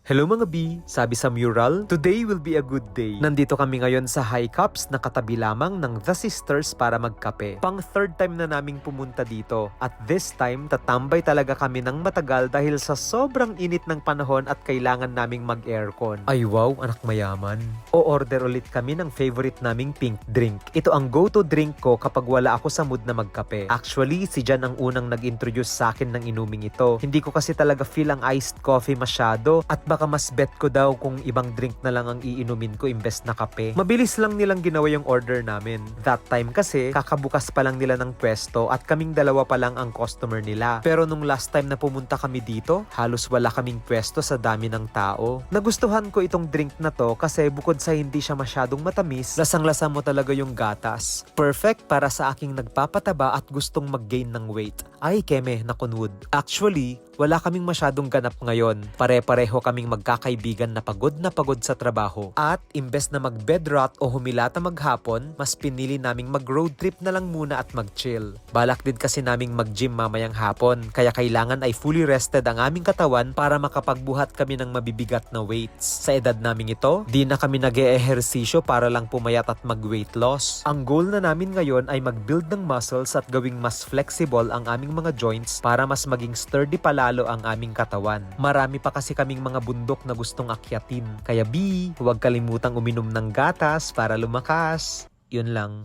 Hello mga B, sabi sa mural, today will be a good day. Nandito kami ngayon sa High Cups na katabi lamang ng The Sisters para magkape. Pang third time na naming pumunta dito at this time tatambay talaga kami ng matagal dahil sa sobrang init ng panahon at kailangan naming mag-aircon. Ay wow, anak mayaman. O-order ulit kami ng favorite naming pink drink. Ito ang go-to drink ko kapag wala ako sa mood na magkape. Actually, si Jan ang unang nag-introduce sa akin ng inuming ito. Hindi ko kasi talaga feel ang iced coffee masyado at baka mas bet ko daw kung ibang drink na lang ang iinumin ko imbes na kape. Mabilis lang nilang ginawa yung order namin. That time kasi, kakabukas pa lang nila ng pwesto at kaming dalawa pa lang ang customer nila. Pero nung last time na pumunta kami dito, halos wala kaming pwesto sa dami ng tao. Nagustuhan ko itong drink na to kasi bukod sa hindi siya masyadong matamis, lasang-lasa mo talaga yung gatas. Perfect para sa aking nagpapataba at gustong mag-gain ng weight. Ay, keme, nakunwood. Actually, wala kaming masyadong ganap ngayon. Pare-pareho kaming magkakaibigan na pagod sa trabaho. At imbes na mag-bed rot o humilata maghapon, mas pinili naming mag-road trip na lang muna at mag-chill. Balak din kasi naming mag-gym mamayang hapon, kaya kailangan ay fully rested ang aming katawan para makapagbuhat kami ng mabibigat na weights. Sa edad naming ito, di na kami nag-eehersisyo para lang pumayat at mag-weight loss. Ang goal na namin ngayon ay mag-build ng muscles at gawing mas flexible ang aming mga joints para mas maging sturdy palalo ang aming katawan. Marami pa kasi kaming mga bundok na gustong akyatin. Kaya B, huwag kalimutang uminom ng gatas para lumakas. Yun lang.